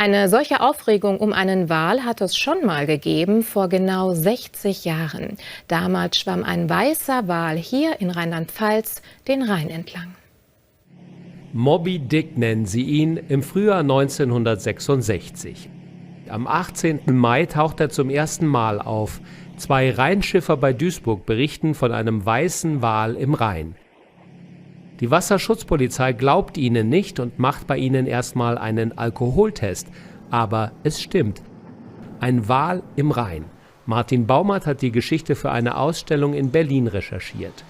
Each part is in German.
Eine solche Aufregung um einen Wal hat es schon mal gegeben, vor genau 60 Jahren. Damals schwamm ein weißer Wal hier in Rheinland-Pfalz den Rhein entlang. Moby Dick nennen sie ihn, im Frühjahr 1966. Am 18. Mai taucht er zum ersten Mal auf. 2 Rheinschiffer bei Duisburg berichten von einem weißen Wal im Rhein. Die Wasserschutzpolizei glaubt ihnen nicht und macht bei ihnen erstmal einen Alkoholtest. Aber es stimmt. Ein Wal im Rhein. Martin Baumert hat die Geschichte für eine Ausstellung in Berlin recherchiert.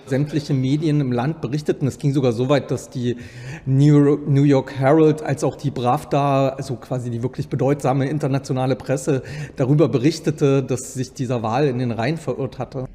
Sämtliche Medien im Land berichteten, es ging sogar so weit, dass die New York Herald als auch die Pravda, also quasi die wirklich bedeutsame internationale Presse, darüber berichtete, dass sich dieser Wal in den Rhein verirrt hatte.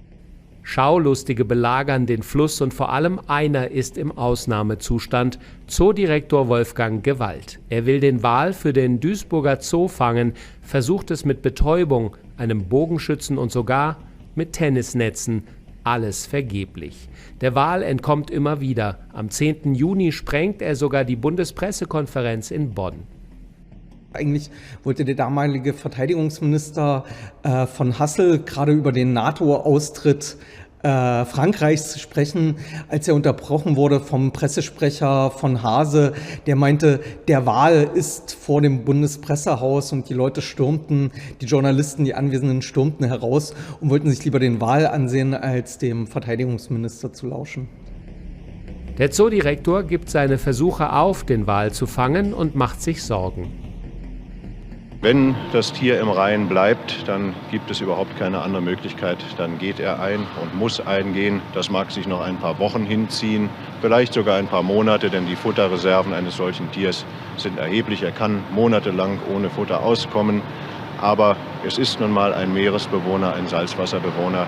Schaulustige belagern den Fluss und vor allem einer ist im Ausnahmezustand, Zoodirektor Wolfgang Gewalt. Er will den Wal für den Duisburger Zoo fangen, versucht es mit Betäubung, einem Bogenschützen und sogar mit Tennisnetzen. Alles vergeblich. Der Wal entkommt immer wieder. Am 10. Juni sprengt er sogar die Bundespressekonferenz in Bonn. Eigentlich wollte der damalige Verteidigungsminister von Hassel gerade über den NATO-Austritt Frankreichs sprechen, als er unterbrochen wurde vom Pressesprecher von Hase, der meinte, der Wal ist vor dem Bundespressehaus und die Leute stürmten, die Journalisten, die Anwesenden stürmten heraus und wollten sich lieber den Wal ansehen, als dem Verteidigungsminister zu lauschen. Der Zoodirektor gibt seine Versuche auf, den Wal zu fangen und macht sich Sorgen. Wenn das Tier im Rhein bleibt, dann gibt es überhaupt keine andere Möglichkeit. Dann geht er ein und muss eingehen. Das mag sich noch ein paar Wochen hinziehen, vielleicht sogar ein paar Monate, denn die Futterreserven eines solchen Tiers sind erheblich. Er kann monatelang ohne Futter auskommen. Aber es ist nun mal ein Meeresbewohner, ein Salzwasserbewohner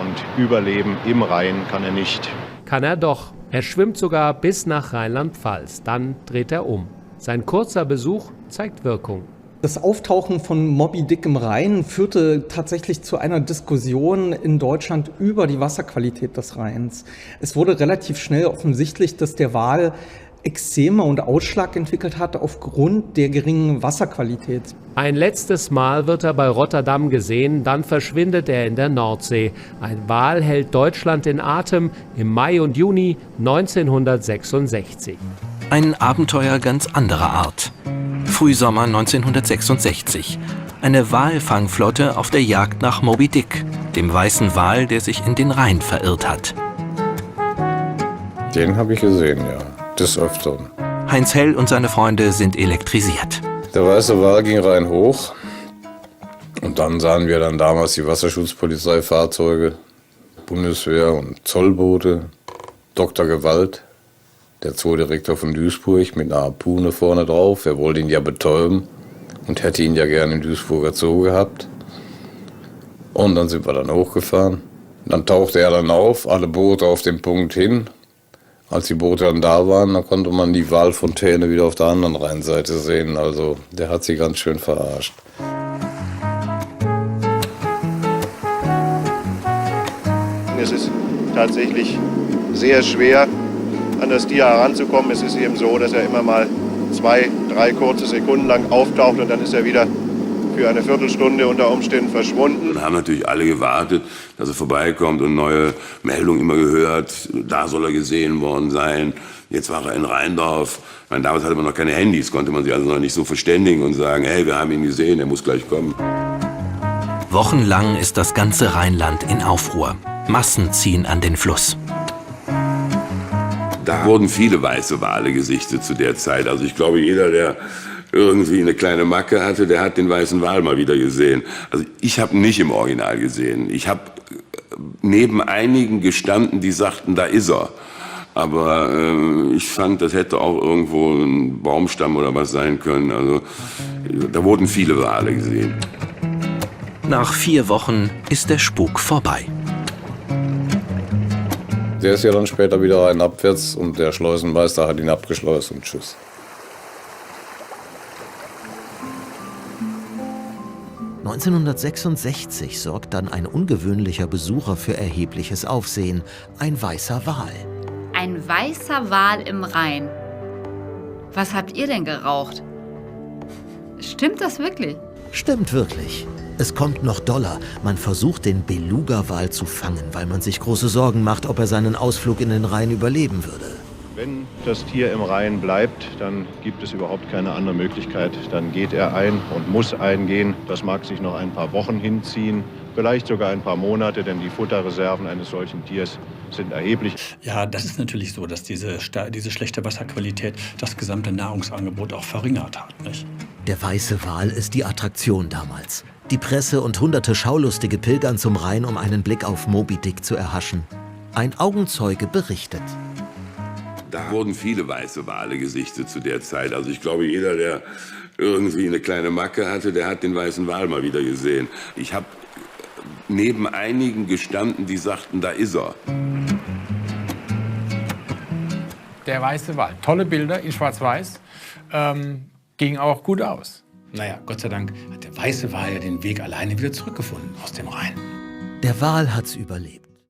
und überleben im Rhein kann er nicht. Kann er doch. Er schwimmt sogar bis nach Rheinland-Pfalz. Dann dreht er um. Sein kurzer Besuch zeigt Wirkung. Das Auftauchen von Moby Dick im Rhein führte tatsächlich zu einer Diskussion in Deutschland über die Wasserqualität des Rheins. Es wurde relativ schnell offensichtlich, dass der Wal Ekzeme und Ausschlag entwickelt hat aufgrund der geringen Wasserqualität. Ein letztes Mal wird er bei Rotterdam gesehen, dann verschwindet er in der Nordsee. Ein Wal hält Deutschland in Atem im Mai und Juni 1966. Ein Abenteuer ganz anderer Art. Frühsommer 1966. Eine Walfangflotte auf der Jagd nach Moby Dick, dem weißen Wal, der sich in den Rhein verirrt hat. Den habe ich gesehen, ja, des Öfteren. Heinz Hell und seine Freunde sind elektrisiert. Der weiße Wal ging rein hoch und dann sahen wir dann damals die Wasserschutzpolizeifahrzeuge, Bundeswehr und Zollboote, Dr. Gewalt, der Zoodirektor von Duisburg mit einer Harpune vorne drauf. Er wollte ihn ja betäuben und hätte ihn ja gerne im Duisburger Zoo gehabt. Und dann sind wir dann hochgefahren. Dann tauchte er dann auf, alle Boote auf den Punkt hin. Als die Boote dann da waren, dann konnte man die Walfontäne wieder auf der anderen Rheinseite sehen. Also der hat sie ganz schön verarscht. Es ist tatsächlich sehr schwer, an das Tier heranzukommen. Es ist eben so, dass er immer mal 2, 3 kurze Sekunden lang auftaucht und dann ist er wieder für eine Viertelstunde unter Umständen verschwunden. Wir haben natürlich alle gewartet, dass er vorbeikommt und neue Meldungen immer gehört. Da soll er gesehen worden sein. Jetzt war er in Rheindorf. Ich meine, damals hatte man noch keine Handys, konnte man sich also noch nicht so verständigen und sagen, hey, wir haben ihn gesehen, er muss gleich kommen. Wochenlang ist das ganze Rheinland in Aufruhr. Massen ziehen an den Fluss. Da wurden viele weiße Wale gesichtet zu der Zeit. Also ich glaube, jeder, der irgendwie eine kleine Macke hatte, der hat den weißen Wal mal wieder gesehen. Also ich habe ihn nicht im Original gesehen. Ich habe neben einigen gestanden, die sagten, da ist er. Aber ich fand, das hätte auch irgendwo ein Baumstamm oder was sein können. Also da wurden viele Wale gesehen. Nach 4 Wochen ist der Spuk vorbei. Der ist ja dann später wieder rein abwärts und der Schleusenmeister hat ihn abgeschleust und tschüss. (1966) sorgt dann ein ungewöhnlicher Besucher für erhebliches Aufsehen. Ein weißer Wal. Ein weißer Wal im Rhein. Was habt ihr denn geraucht? Stimmt das wirklich? Stimmt wirklich. Es kommt noch doller. Man versucht, den Beluga-Wal zu fangen, weil man sich große Sorgen macht, ob er seinen Ausflug in den Rhein überleben würde. Wenn das Tier im Rhein bleibt, dann gibt es überhaupt keine andere Möglichkeit. Dann geht er ein und muss eingehen. Das mag sich noch ein paar Wochen hinziehen, vielleicht sogar ein paar Monate, denn die Futterreserven eines solchen Tiers sind erheblich. Ja, das ist natürlich so, dass diese schlechte Wasserqualität das gesamte Nahrungsangebot auch verringert hat, nicht? Der weiße Wal ist die Attraktion damals. Die Presse und hunderte Schaulustige pilgern zum Rhein, um einen Blick auf Moby Dick zu erhaschen. Ein Augenzeuge berichtet. Da wurden viele weiße Wale gesichtet zu der Zeit. Also ich glaube, jeder, der irgendwie eine kleine Macke hatte, der hat den weißen Wal mal wieder gesehen. Ich habe neben einigen gestanden, die sagten, da ist er. Der weiße Wal. Tolle Bilder in Schwarz-Weiß. Ging auch gut aus. Naja, Gott sei Dank hat der weiße Wal ja den Weg alleine wieder zurückgefunden aus dem Rhein. Der Wal hat's überlebt.